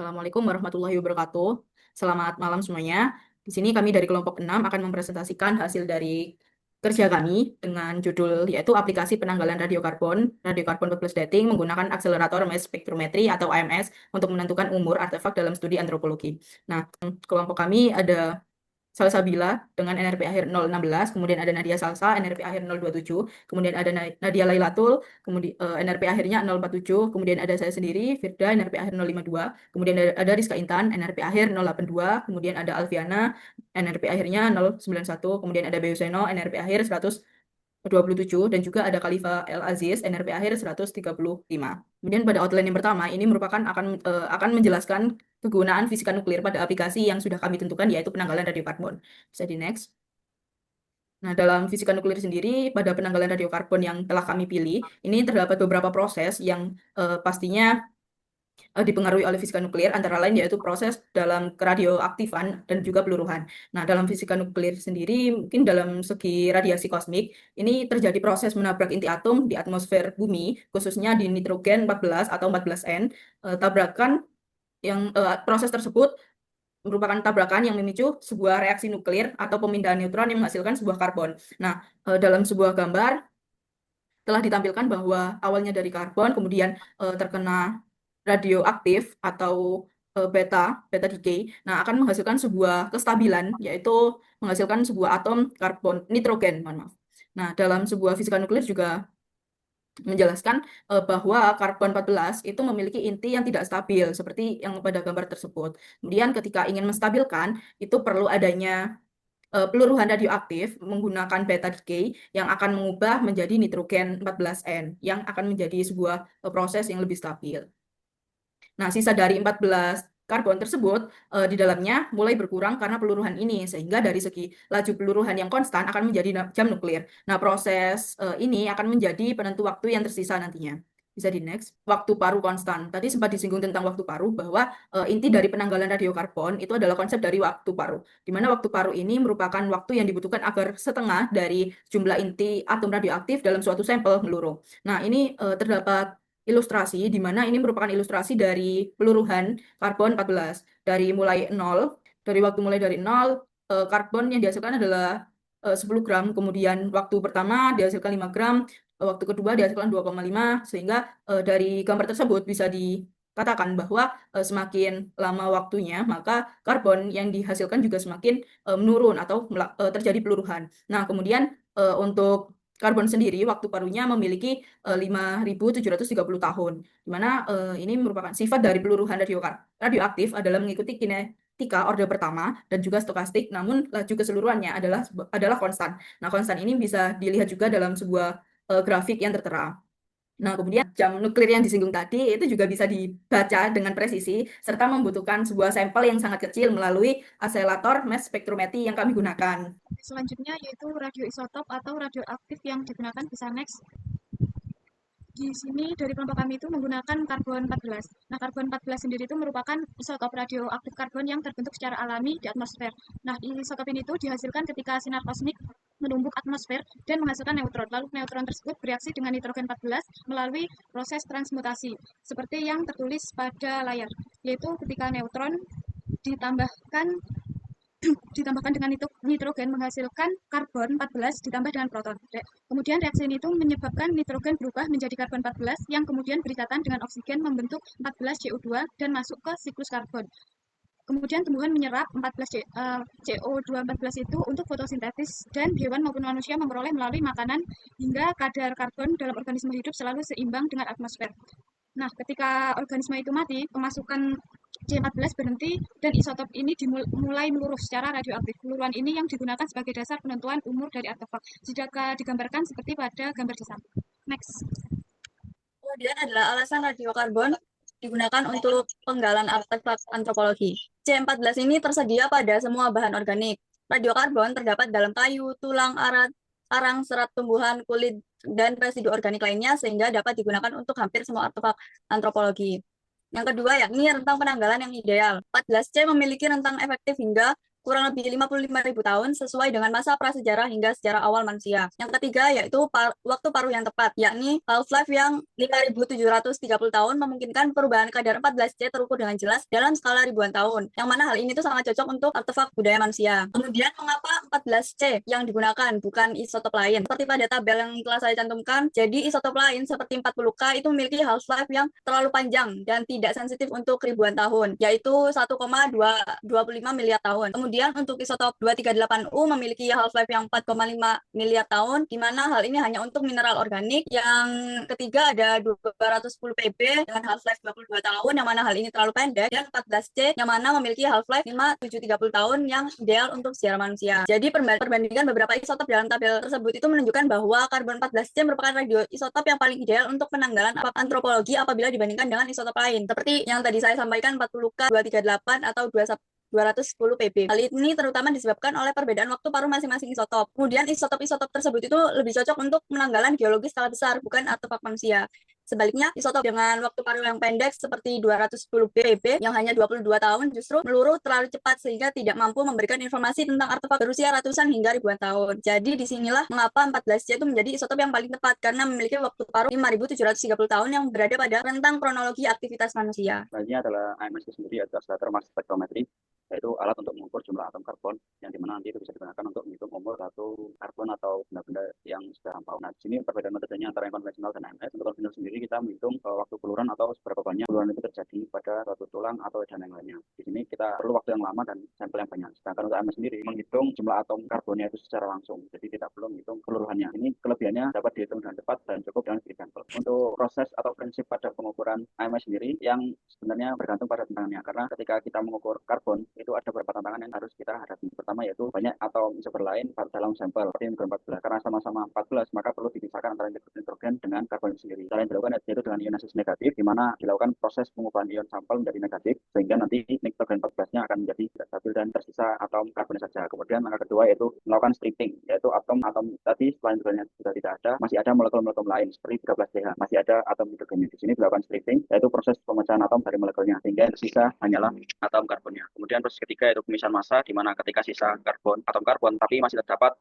Assalamualaikum warahmatullahi wabarakatuh. Selamat malam semuanya. Di sini kami dari kelompok 6 akan mempresentasikan hasil dari kerja kami dengan judul yaitu aplikasi penanggalan radiokarbon plus dating menggunakan akselerator mass spektrometri atau AMS untuk menentukan umur artefak dalam studi antropologi. Nah, kelompok kami ada Salsabila dengan NRP akhir 016, kemudian ada Nadia Salsa NRP akhir 027, kemudian ada Nadia Lailatul, kemudian NRP akhirnya 047, kemudian ada saya sendiri Firda NRP akhir 052, kemudian ada Rizka Intan NRP akhir 082, kemudian ada Alfiana NRP akhirnya 091, kemudian ada Beuseno NRP akhir 127 dan juga ada Khalifa El Aziz NRP akhir 135. Kemudian pada outline yang pertama ini merupakan akan menjelaskan kegunaan fisika nuklir pada aplikasi yang sudah kami tentukan yaitu penanggalan radiokarbon. Bisa di next. Nah, dalam fisika nuklir sendiri pada penanggalan radiokarbon yang telah kami pilih, ini terdapat beberapa proses yang pastinya dipengaruhi oleh fisika nuklir, antara lain yaitu proses dalam keradioaktifan dan juga peluruhan. Nah, dalam fisika nuklir sendiri, mungkin dalam segi radiasi kosmik, ini terjadi proses menabrak inti atom di atmosfer bumi, khususnya di nitrogen 14 atau 14N. Tabrakan yang proses tersebut merupakan tabrakan yang memicu sebuah reaksi nuklir atau pemindahan neutron yang menghasilkan sebuah karbon. Nah, dalam sebuah gambar telah ditampilkan bahwa awalnya dari karbon, kemudian terkena radioaktif atau beta decay, nah akan menghasilkan sebuah kestabilan, yaitu menghasilkan sebuah atom karbon nitrogen, mohon maaf. Nah, dalam sebuah fisika nuklir juga menjelaskan bahwa karbon 14 itu memiliki inti yang tidak stabil, seperti yang pada gambar tersebut. Kemudian ketika ingin menstabilkan, itu perlu adanya peluruhan radioaktif menggunakan beta decay yang akan mengubah menjadi nitrogen 14N yang akan menjadi sebuah proses yang lebih stabil. Nah, sisa dari 14 karbon tersebut di dalamnya mulai berkurang karena peluruhan ini, sehingga dari segi laju peluruhan yang konstan akan menjadi jam nuklir. Nah, proses ini akan menjadi penentu waktu yang tersisa nantinya. Bisa di next. Waktu paru konstan. Tadi sempat disinggung tentang waktu paru bahwa inti dari penanggalan radiokarbon itu adalah konsep dari waktu paru. Di mana waktu paru ini merupakan waktu yang dibutuhkan agar setengah dari jumlah inti atom radioaktif dalam suatu sampel meluruh. Nah, ini terdapat ilustrasi di mana ini merupakan ilustrasi dari peluruhan karbon 14 dari mulai 0, dari waktu mulai dari 0 karbon yang dihasilkan adalah 10 gram, kemudian waktu pertama dihasilkan 5 gram, waktu kedua dihasilkan 2,5, sehingga dari gambar tersebut bisa dikatakan bahwa semakin lama waktunya maka karbon yang dihasilkan juga semakin menurun atau terjadi peluruhan. Nah, kemudian untuk karbon sendiri waktu parunya memiliki 5.730 tahun, di mana ini merupakan sifat dari peluruhan radioaktif adalah mengikuti kinetika orde pertama dan juga stokastik, namun laju keseluruhannya adalah konstan. Nah, konstan ini bisa dilihat juga dalam sebuah grafik yang tertera. Nah, kemudian jam nuklir yang disinggung tadi itu juga bisa dibaca dengan presisi serta membutuhkan sebuah sampel yang sangat kecil melalui akselator mass spektrometri yang kami gunakan. Selanjutnya yaitu radioisotop atau radioaktif yang digunakan bisa next. Di sini dari kelompok kami itu menggunakan karbon 14. Nah, karbon 14 sendiri itu merupakan isotop radioaktif karbon yang terbentuk secara alami di atmosfer. Nah, isotop ini itu dihasilkan ketika sinar kosmik menumbuk atmosfer dan menghasilkan neutron. Lalu neutron tersebut bereaksi dengan nitrogen 14 melalui proses transmutasi, seperti yang tertulis pada layar, yaitu ketika neutron ditambahkan dengan nitrogen menghasilkan karbon 14 ditambah dengan proton. Kemudian reaksi ini itu menyebabkan nitrogen berubah menjadi karbon 14 yang kemudian berikatan dengan oksigen membentuk 14 CO2 dan masuk ke siklus karbon. Kemudian tumbuhan menyerap 14 CO2 14 itu untuk fotosintesis dan hewan maupun manusia memperoleh melalui makanan hingga kadar karbon dalam organisme hidup selalu seimbang dengan atmosfer. Nah, ketika organisme itu mati, pemasukan C14 berhenti dan isotop ini mulai meluruh secara radioaktif. Peluruhan ini yang digunakan sebagai dasar penentuan umur dari artefak. Jika digambarkan seperti pada gambar di samping. Next. Kemudian adalah alasan radiokarbon digunakan untuk penggalan artefak antropologi. C14 ini tersedia pada semua bahan organik. Radiokarbon terdapat dalam kayu, tulang, arang, serat tumbuhan, kulit, dan residu organik lainnya sehingga dapat digunakan untuk hampir semua artefak antropologi. Yang kedua yakni rentang penanggalan yang ideal. 14C memiliki rentang efektif hingga kurang lebih 55.000 tahun sesuai dengan masa prasejarah hingga sejarah awal manusia. Yang ketiga yaitu waktu paruh yang tepat, yakni half-life yang 5.730 tahun memungkinkan perubahan kadar 14C terukur dengan jelas dalam skala ribuan tahun. Yang mana hal ini tuh sangat cocok untuk artefak budaya manusia. Kemudian mengapa 14C yang digunakan bukan isotop lain? Seperti pada tabel yang telah saya cantumkan, jadi isotop lain seperti 40K itu memiliki half-life yang terlalu panjang dan tidak sensitif untuk ribuan tahun, yaitu 1,225 miliar tahun. Kemudian untuk isotop 238U memiliki half-life yang 4,5 miliar tahun, di mana hal ini hanya untuk mineral organik. Yang ketiga ada 210 PB dengan half-life 22 tahun, yang mana hal ini terlalu pendek, dan 14C yang mana memiliki half-life 5,730 tahun yang ideal untuk sejarah manusia. Jadi perbandingan beberapa isotop dalam tabel tersebut itu menunjukkan bahwa karbon 14C merupakan radioisotop yang paling ideal untuk penanggalan antropologi apabila dibandingkan dengan isotop lain. Seperti yang tadi saya sampaikan 40K, 238 atau 210 PB. Hal ini terutama disebabkan oleh perbedaan waktu paruh masing-masing isotop. Kemudian isotop-isotop tersebut itu lebih cocok untuk penanggalan geologi skala besar, bukan artefak manusia. Sebaliknya, isotop dengan waktu paruh yang pendek seperti 210 PB yang hanya 22 tahun justru meluruh terlalu cepat sehingga tidak mampu memberikan informasi tentang artefak berusia ratusan hingga ribuan tahun. Jadi disinilah mengapa 14C itu menjadi isotop yang paling tepat karena memiliki waktu paruh 5.730 tahun yang berada pada rentang kronologi aktivitas manusia. Selanjutnya adalah AMS itu sendiri atau Accelerator Mass Spectrometry, yaitu alat untuk mengukur jumlah atom karbon yang dimana nanti itu bisa digunakan untuk menghitung umur satu karbon atau benda-benda yang sudah lampau. Nah, di sini perbedaan metodenya antara yang konvensional dan AMS. Untuk konvensional sendiri kita menghitung waktu pelururan atau seberapa banyak pelururan itu terjadi pada suatu tulang atau dan yang lainnya. Di sini kita perlu waktu yang lama dan sampel yang banyak. Sedangkan untuk AMS sendiri menghitung jumlah atom karbonnya itu secara langsung, jadi tidak perlu menghitung keseluruhannya. Ini kelebihannya dapat dihitung dengan cepat dan cukup dengan sedikit sampel. Untuk proses atau prinsip pada pengukuran AMS sendiri yang sebenarnya bergantung pada tantangannya, karena ketika kita mengukur karbon itu ada beberapa tantangan yang harus kita hadapi. Pertama yaitu banyak atom isomer lain dalam sampel seperti mikro 14. Karena sama-sama 14 maka perlu dipisahkan antara nitrogen dengan karbon itu sendiri. Cara yang dilakukan yaitu dengan ionisasi negatif, di mana dilakukan proses pengubahan ion sampel menjadi negatif sehingga nanti nitrogen 14-nya akan menjadi tidak stabil dan tersisa atom karbonnya saja. Kemudian langkah kedua yaitu melakukan stripping, yaitu atom-atom tadi selain nitrogennya sudah tidak ada, masih ada molekul-molekul lain seperti 13CH, masih ada atom hidrogennya. Di sini dilakukan stripping, yaitu proses pemecahan atom dari molekulnya sehingga yang tersisa hanyalah atom karbonnya. Kemudian proses ketiga yaitu pemisahan massa, di mana ketika sisa atom karbon tapi masih terdapat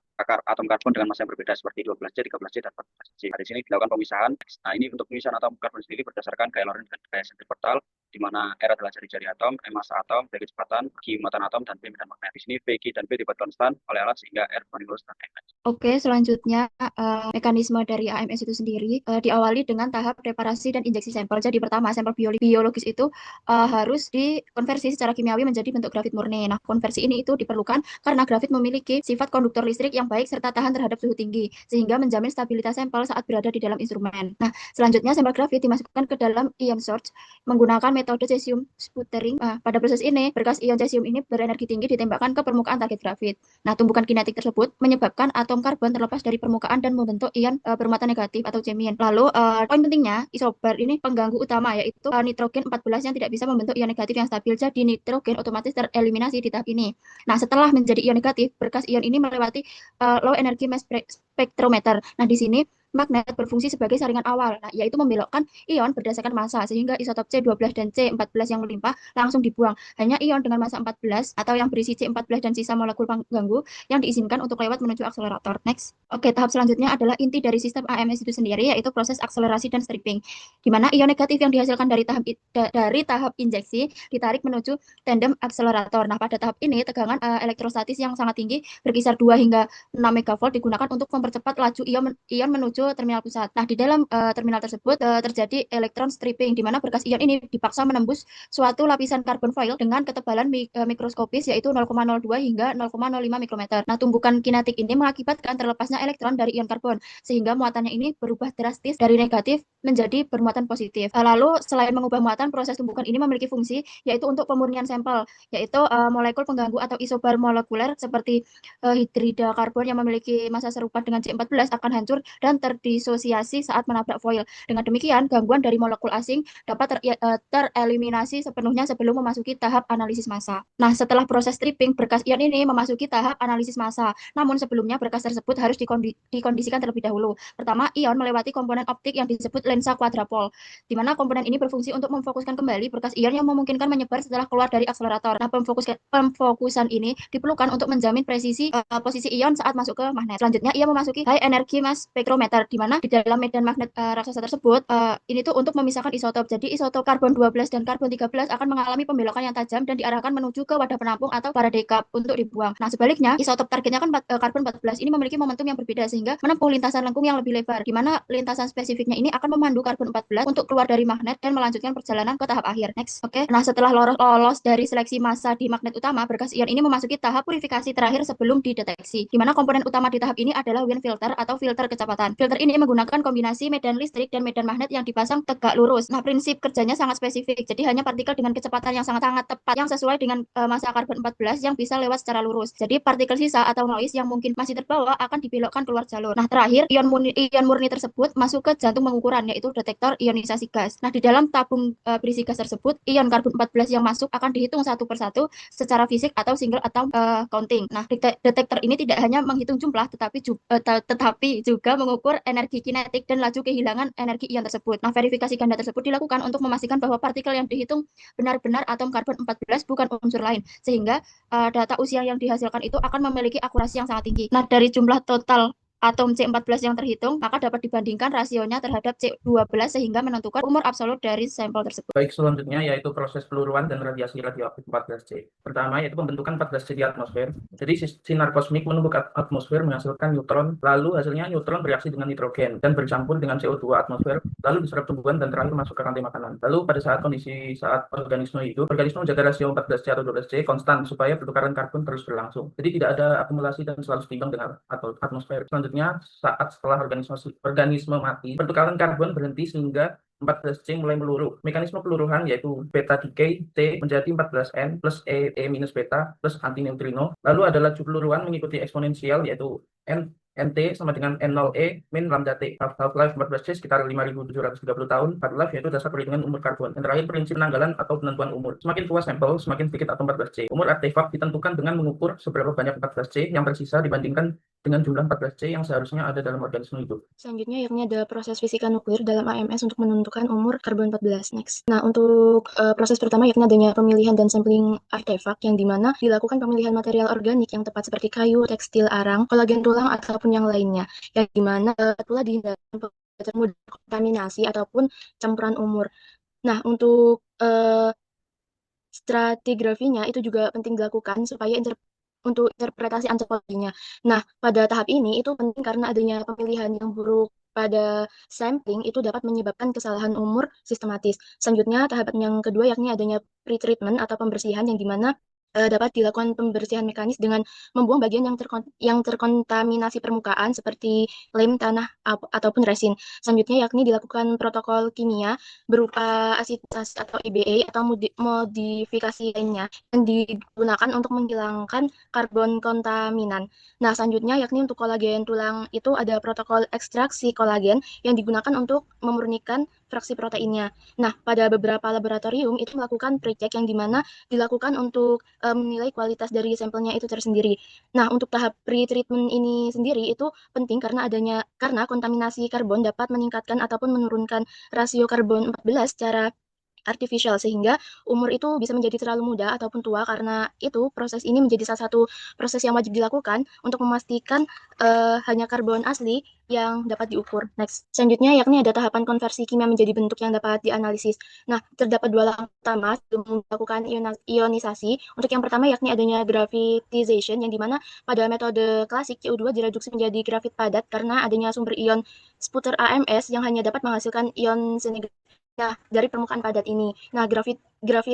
atom karbon dengan massa yang berbeda seperti 12C, 13C, dan 14C. Di sini dilakukan pemisahan. Nah, ini untuk pemisahan atom karbon sendiri berdasarkan gaya Lorentz dan gaya sentripetal, di mana R adalah jari-jari atom, M massa atom, V kecepatan, G muatan atom, dan B medan magnet. Di sini V, G, dan B dibuat konstan oleh alat sehingga R banding lurus dan M. Oke, selanjutnya mekanisme dari AMS itu sendiri diawali dengan tahap preparasi dan injeksi sampel. Jadi pertama, sampel biologis itu harus dikonversi secara kimiawi menjadi bentuk grafit murni. Nah, konversi ini itu diperlukan karena grafit memiliki sifat konduktor listrik yang baik serta tahan terhadap suhu tinggi, sehingga menjamin stabilitas sampel saat berada di dalam instrumen. Nah, selanjutnya sampel grafit dimasukkan ke dalam ion source menggunakan metode cesium sputtering. Pada proses ini, berkas ion cesium ini berenergi tinggi ditembakkan ke permukaan target grafit. Nah, tumpukan kinetik tersebut menyebabkan atom karbon terlepas dari permukaan dan membentuk ion bermuatan negatif atau cemin. Lalu, poin pentingnya, isobar ini pengganggu utama yaitu nitrogen 14 yang tidak bisa membentuk ion negatif yang stabil. Jadi nitrogen otomatis tereliminasi di tahap ini. Nah, setelah menjadi ion negatif, berkas ion ini melewati low energy mass spectrometer. Nah, di sini magnet berfungsi sebagai saringan awal, yaitu membelokkan ion berdasarkan massa, sehingga isotop C12 dan C14 yang melimpah langsung dibuang. Hanya ion dengan massa 14 atau yang berisi C14 dan sisa molekul pengganggu yang diizinkan untuk lewat menuju akselerator. Next. Oke, tahap selanjutnya adalah inti dari sistem AMS itu sendiri, yaitu proses akselerasi dan stripping, di mana ion negatif yang dihasilkan dari tahap injeksi ditarik menuju tandem akselerator. Nah, pada tahap ini tegangan elektrostatis yang sangat tinggi berkisar 2 hingga 6 megavolt digunakan untuk mempercepat laju ion menuju terminal pusat. Nah, di dalam terminal tersebut terjadi elektron stripping, di mana berkas ion ini dipaksa menembus suatu lapisan karbon foil dengan ketebalan mikroskopis yaitu 0,02 hingga 0,05 mikrometer. Nah, tumbukan kinetik ini mengakibatkan terlepasnya elektron dari ion karbon, sehingga muatannya ini berubah drastis dari negatif menjadi bermuatan positif. Lalu, selain mengubah muatan, proses tumbukan ini memiliki fungsi yaitu untuk pemurnian sampel, yaitu molekul pengganggu atau isobar molekuler seperti hidrida karbon yang memiliki massa serupa dengan C14 akan hancur dan terdisosiasi saat menabrak foil. Dengan demikian, gangguan dari molekul asing dapat tereliminasi sepenuhnya sebelum memasuki tahap analisis massa. Nah, setelah proses stripping, berkas ion ini memasuki tahap analisis massa. Namun sebelumnya berkas tersebut harus dikondisikan terlebih dahulu. Pertama, ion melewati komponen optik yang disebut lensa quadrupole, di mana komponen ini berfungsi untuk memfokuskan kembali berkas ion yang memungkinkan menyebar setelah keluar dari akselerator. Nah, pemfokusan ini diperlukan untuk menjamin presisi posisi ion saat masuk ke magnet. Selanjutnya, ia memasuki high energy mass spectrometer, di mana di dalam medan magnet raksasa tersebut, ini tuh untuk memisahkan isotop. Jadi isotop karbon 12 dan karbon 13 akan mengalami pembelokan yang tajam dan diarahkan menuju ke wadah penampung atau Faraday cup untuk dibuang. Nah, sebaliknya, isotop targetnya kan karbon 14 ini memiliki momentum yang berbeda sehingga menempuh lintasan lengkung yang lebih lebar, di mana lintasan spesifiknya ini akan memandu karbon 14 untuk keluar dari magnet dan melanjutkan perjalanan ke tahap akhir. Next, oke. Nah, setelah lolos dari seleksi massa di magnet utama, berkas ion ini memasuki tahap purifikasi terakhir sebelum dideteksi, di mana komponen utama di tahap ini adalah wind filter atau filter kecepatan. Filter ini menggunakan kombinasi medan listrik dan medan magnet yang dipasang tegak lurus. Nah, prinsip kerjanya sangat spesifik, jadi hanya partikel dengan kecepatan yang sangat tepat yang sesuai dengan massa karbon 14 yang bisa lewat secara lurus. Jadi partikel sisa atau noise yang mungkin masih terbawa akan dibelokkan keluar jalur. Nah, terakhir, ion murni tersebut masuk ke jantung pengukuran, yaitu detektor ionisasi gas. Nah, di dalam tabung berisi gas tersebut, ion karbon 14 yang masuk akan dihitung satu persatu secara fisik atau single atau counting. Nah, detektor ini tidak hanya menghitung jumlah, tetapi juga mengukur energi kinetik dan laju kehilangan energi ion tersebut. Nah, verifikasi ganda tersebut dilakukan untuk memastikan bahwa partikel yang dihitung benar-benar atom karbon 14 bukan unsur lain, sehingga data usia yang dihasilkan itu akan memiliki akurasi yang sangat tinggi. Nah, dari jumlah total atom C14 yang terhitung, maka dapat dibandingkan rasionya terhadap C12 sehingga menentukan umur absolut dari sampel tersebut. Baik, selanjutnya yaitu proses peluruan dan radiasi radioaktif 14C. Pertama yaitu pembentukan 14C di atmosfer. Jadi sinar kosmik menumbuk atmosfer menghasilkan neutron, lalu hasilnya neutron bereaksi dengan nitrogen dan bercampur dengan CO2 atmosfer, lalu diserap tumbuhan dan terakhir masuk ke rantai makanan. Lalu pada saat organisme hidup, organisme menjaga rasio 14C atau 12C konstan supaya pertukaran karbon terus berlangsung. Jadi tidak ada akumulasi dan selalu seimbang dengan atmosfer. Selanjutnya, setelah organisme mati, pertukaran karbon berhenti sehingga 14C mulai meluruh. Mekanisme peluruhan yaitu beta decay T menjadi 14N plus E minus beta plus antineutrino. Lalu ada laju peluruhan mengikuti eksponensial yaitu NT sama dengan N0E min lambda T. Half-life 14C sekitar 5.730 tahun. Half-life yaitu dasar perhitungan umur karbon. Dan terakhir prinsip penanggalan atau penentuan umur. Semakin tua sampel, semakin sedikit atom 14C. Umur artefak ditentukan dengan mengukur seberapa banyak 14C yang tersisa dibandingkan dengan jumlah 14C yang seharusnya ada dalam organisme itu. Selanjutnya yakni ada proses fisika nuklir dalam AMS untuk menentukan umur karbon 14. Next. Nah, untuk proses pertama yakni adanya pemilihan dan sampling artefak yang dimana dilakukan pemilihan material organik yang tepat seperti kayu, tekstil, arang, kolagen tulang ataupun yang lainnya, yang dimana pula dihindarkan mudah kontaminasi ataupun campuran umur. Nah, untuk stratigrafinya itu juga penting dilakukan supaya untuk interpretasi antropologinya. Nah, pada tahap ini itu penting karena adanya pemilihan yang buruk pada sampling itu dapat menyebabkan kesalahan umur sistematis. Selanjutnya, tahap yang kedua yakni adanya pretreatment atau pembersihan yang dimana dapat dilakukan pembersihan mekanis dengan membuang bagian yang terkontaminasi permukaan seperti lem, tanah, ataupun resin. Selanjutnya yakni dilakukan protokol kimia berupa asiditasi atau IBA atau modifikasi lainnya yang digunakan untuk menghilangkan karbon kontaminan. Nah, selanjutnya yakni untuk kolagen tulang itu ada protokol ekstraksi kolagen yang digunakan untuk memurnikan fraksi proteinnya. Nah, pada beberapa laboratorium itu melakukan pre-check yang dimana dilakukan untuk menilai kualitas dari sampelnya itu tersendiri. Nah, untuk tahap pre-treatment ini sendiri itu penting karena kontaminasi karbon dapat meningkatkan ataupun menurunkan rasio karbon 14 secara artificial sehingga umur itu bisa menjadi terlalu muda ataupun tua. Karena itu proses ini menjadi salah satu proses yang wajib dilakukan untuk memastikan hanya karbon asli yang dapat diukur. Next. Selanjutnya yakni ada tahapan konversi kimia menjadi bentuk yang dapat dianalisis. Nah, terdapat dua langkah utama sebelum melakukan ionisasi. Untuk yang pertama yakni adanya graphitization yang dimana pada metode klasik CO2 direduksi menjadi grafit padat karena adanya sumber ion sputter AMS yang hanya dapat menghasilkan ion senegatif. Nah, dari permukaan padat ini. Nah, grafit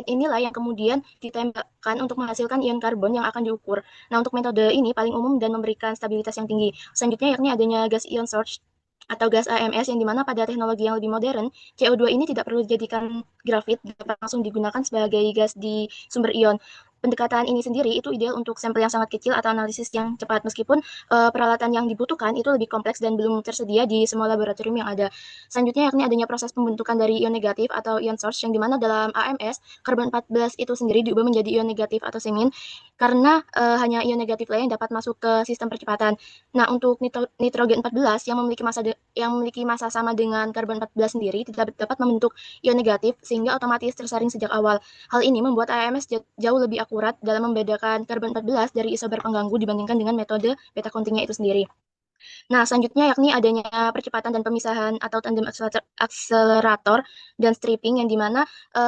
inilah yang kemudian ditembakkan untuk menghasilkan ion karbon yang akan diukur. Nah, untuk metode ini paling umum dan memberikan stabilitas yang tinggi. Selanjutnya yakni adanya gas ion search atau gas AMS yang dimana pada teknologi yang lebih modern, CO2 ini tidak perlu dijadikan grafit, dapat langsung digunakan sebagai gas di sumber ion. pendekatan ini sendiri itu ideal untuk sampel yang sangat kecil atau analisis yang cepat, meskipun peralatan yang dibutuhkan itu lebih kompleks dan belum tersedia di semua laboratorium yang ada. Selanjutnya yakni adanya proses pembentukan dari ion negatif atau ion source, yang dimana dalam AMS karbon 14 itu sendiri diubah menjadi ion negatif atau semin karena hanya ion negatif lain yang dapat masuk ke sistem percepatan. Nah, untuk nitrogen 14 yang memiliki massa sama dengan karbon 14 sendiri tidak dapat membentuk ion negatif sehingga otomatis tersaring sejak awal. Hal ini membuat AMS jauh lebih akurat dalam membedakan karbon 14 dari isober pengganggu dibandingkan dengan metode beta countingnya itu sendiri. Nah, selanjutnya yakni adanya percepatan dan pemisahan atau tandem akselerator dan stripping, yang dimana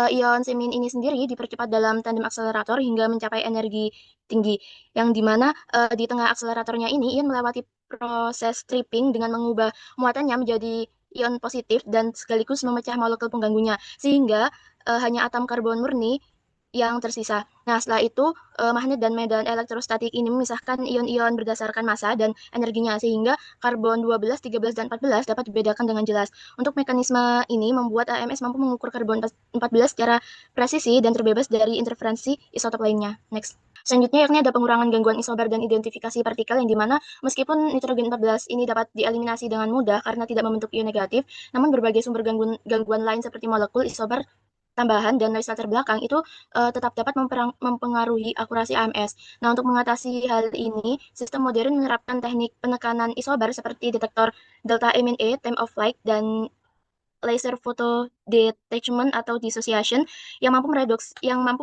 ion semin ini sendiri dipercepat dalam tandem akselerator hingga mencapai energi tinggi, yang dimana di tengah akseleratornya ini ion melewati proses stripping dengan mengubah muatannya menjadi ion positif dan sekaligus memecah molekul pengganggunya, sehingga hanya atom karbon murni yang tersisa. Nah, setelah itu magnet dan medan elektrostatik ini memisahkan ion-ion berdasarkan massa dan energinya, sehingga karbon 12, 13, dan 14 dapat dibedakan dengan jelas. Untuk mekanisme ini membuat AMS mampu mengukur karbon 14 secara presisi dan terbebas dari interferensi isotop lainnya. Next. Selanjutnya yakni ada pengurangan gangguan isobar dan identifikasi partikel, yang dimana meskipun nitrogen 14 ini dapat dieliminasi dengan mudah karena tidak membentuk ion negatif, namun berbagai sumber gangguan lain seperti molekul, isobar tambahan, dan noise latar belakang itu tetap dapat mempengaruhi akurasi AMS. Nah, untuk mengatasi hal ini, sistem modern menerapkan teknik penekanan isobar seperti detektor delta MNE, time of flight, dan laser photo detachment atau dissociation yang mampu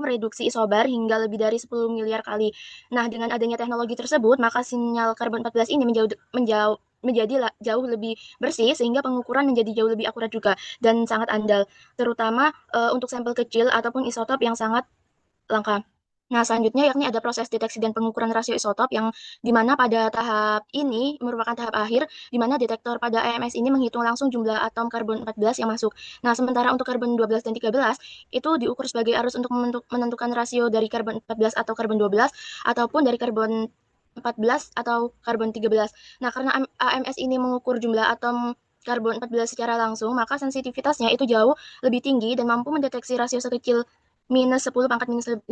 mereduksi isobar hingga lebih dari 10 miliar kali. Nah, dengan adanya teknologi tersebut, maka sinyal karbon 14 ini menjadi jauh lebih bersih, sehingga pengukuran menjadi jauh lebih akurat juga dan sangat andal, terutama untuk sampel kecil ataupun isotop yang sangat langka. Nah, selanjutnya yakni ada proses deteksi dan pengukuran rasio isotop, yang dimana pada tahap ini merupakan tahap akhir di mana detektor pada AMS ini menghitung langsung jumlah atom karbon 14 yang masuk. Nah, sementara untuk karbon 12 dan 13 itu diukur sebagai arus untuk menentukan rasio dari karbon 14 atau karbon 12 ataupun dari karbon 14 atau karbon 13. Nah, karena AMS ini mengukur jumlah atom karbon 14 secara langsung, maka sensitivitasnya itu jauh lebih tinggi dan mampu mendeteksi rasio sekecil minus 10 pangkat minus 15.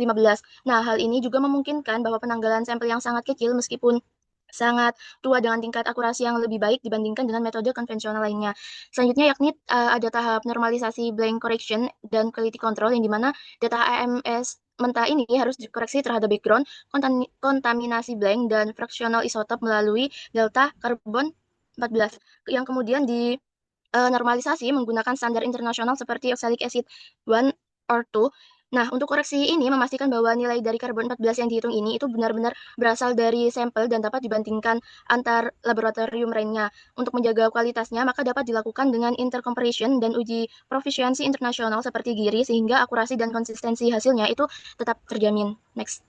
Nah, hal ini juga memungkinkan bahwa penanggalan sampel yang sangat kecil meskipun sangat tua dengan tingkat akurasi yang lebih baik dibandingkan dengan metode konvensional lainnya. Selanjutnya yakni ada tahap normalisasi blank correction dan quality control, yang dimana data AMS mentah ini harus dikoreksi terhadap background, kontaminasi blank, dan fraksional isotop melalui delta karbon 14, yang kemudian di normalisasi menggunakan standar internasional seperti oxalic acid 1 or 2. Nah, untuk koreksi ini memastikan bahwa nilai dari karbon 14 yang dihitung ini itu benar-benar berasal dari sampel dan dapat dibandingkan antar laboratorium lainnya. Untuk menjaga kualitasnya, maka dapat dilakukan dengan intercomparison dan uji proficiency internasional seperti GIRI, sehingga akurasi dan konsistensi hasilnya itu tetap terjamin. Next.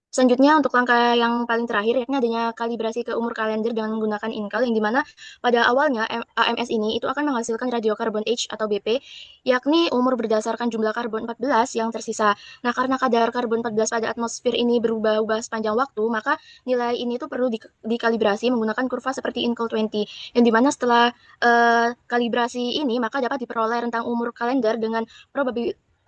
Selanjutnya, untuk langkah yang paling terakhir, yakni adanya kalibrasi ke umur kalender dengan menggunakan INCAL, yang dimana pada awalnya AMS ini itu akan menghasilkan radiokarbon H atau BP, yakni umur berdasarkan jumlah karbon 14 yang tersisa. Nah, karena kadar karbon 14 pada atmosfer ini berubah-ubah sepanjang waktu, maka nilai ini itu perlu dikalibrasi menggunakan kurva seperti INCAL 20, yang dimana setelah kalibrasi ini, maka dapat diperoleh rentang umur kalender dengan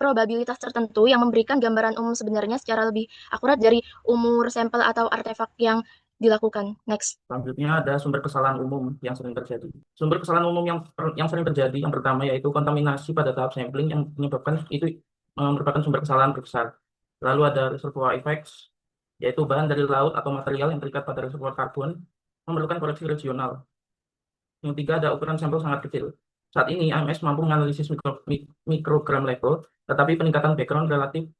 probabilitas tertentu yang memberikan gambaran umum sebenarnya secara lebih akurat dari umur sampel atau artefak yang dilakukan. Next. Selanjutnya ada sumber kesalahan umum yang sering terjadi. Sumber kesalahan umum yang sering terjadi yang pertama yaitu kontaminasi pada tahap sampling, yang menyebabkan itu merupakan sumber kesalahan terbesar. Lalu ada reservoir effects, yaitu bahan dari laut atau material yang terikat pada reservoir karbon memerlukan koreksi regional. Yang ketiga ada ukuran sampel sangat kecil. Saat ini AMS mampu menganalisis mikrogram level, tetapi peningkatan background relatif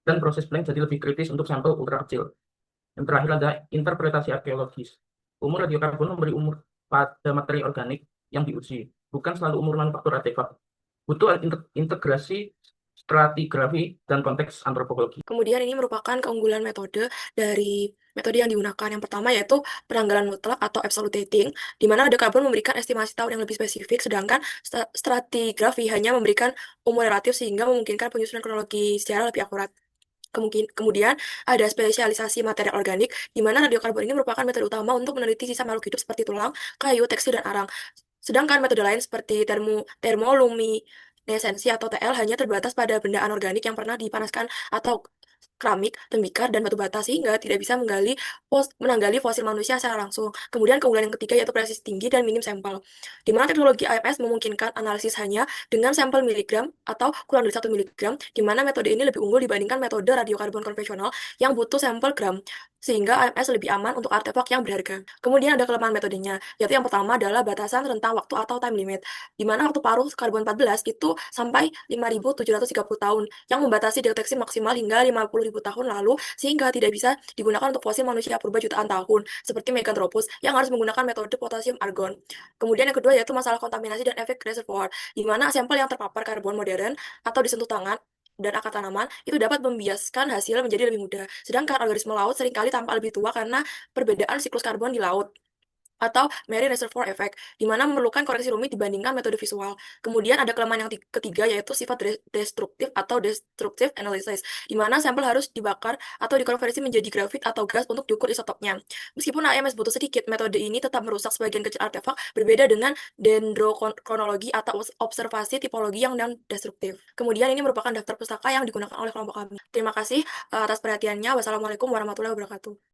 dan proses blank jadi lebih kritis untuk sampel ultra kecil. Yang terakhir ada interpretasi arkeologis. Umur radiokarbon memberi umur pada materi organik yang diuji, bukan selalu umur manufaktur artefak. Butuh integrasi stratigrafi dan konteks antropologi. Kemudian ini merupakan keunggulan metode dari metode yang digunakan. Yang pertama yaitu penanggalan mutlak atau absolute dating, di mana radiokarbon memberikan estimasi tahun yang lebih spesifik, sedangkan stratigrafi hanya memberikan umur relatif sehingga memungkinkan penyusunan kronologi secara lebih akurat. Kemudian ada spesialisasi material organik, di mana radiokarbon ini merupakan metode utama untuk meneliti sisa makhluk hidup seperti tulang, kayu, tekstil, dan arang. Sedangkan metode lain seperti termolumi luminessensi atau TL hanya terbatas pada benda anorganik yang pernah dipanaskan atau keramik, tembikar, dan batu bata sehingga tidak bisa menanggali fosil manusia secara langsung. Kemudian keunggulan yang ketiga yaitu presisi tinggi dan minim sampel, di mana teknologi AMS memungkinkan analisis hanya dengan sampel miligram atau kurang dari 1 miligram, di mana metode ini lebih unggul dibandingkan metode radiokarbon konvensional yang butuh sampel gram, sehingga AMS lebih aman untuk artefak yang berharga. Kemudian ada kelemahan metodenya, yaitu yang pertama adalah batasan rentang waktu atau time limit, di mana waktu paruh karbon 14 itu sampai 5.730 tahun, yang membatasi deteksi maksimal hingga 50.000 tahun lalu, sehingga tidak bisa digunakan untuk fosil manusia purba jutaan tahun, seperti Meganthropus, yang harus menggunakan metode potasium argon. Kemudian yang kedua yaitu masalah kontaminasi dan efek reservoir, di mana sampel yang terpapar karbon modern atau disentuh tangan dan akar tanaman itu dapat membiaskan hasil menjadi lebih mudah. Sedangkan organisme laut seringkali tampak lebih tua karena perbedaan siklus karbon di laut atau Marine Reservoir Effect, di mana memerlukan koreksi rumit dibandingkan metode visual. Kemudian ada kelemahan yang ketiga, yaitu sifat destruktif atau destructive analysis, di mana sampel harus dibakar atau dikonversi menjadi grafit atau gas untuk diukur isotopnya. Meskipun AMS butuh sedikit, metode ini tetap merusak sebagian kecil artefak, berbeda dengan dendrokronologi atau observasi tipologi yang non-destruktif. Kemudian ini merupakan daftar pustaka yang digunakan oleh kelompok kami. Terima kasih atas perhatiannya. Wassalamualaikum warahmatullahi wabarakatuh.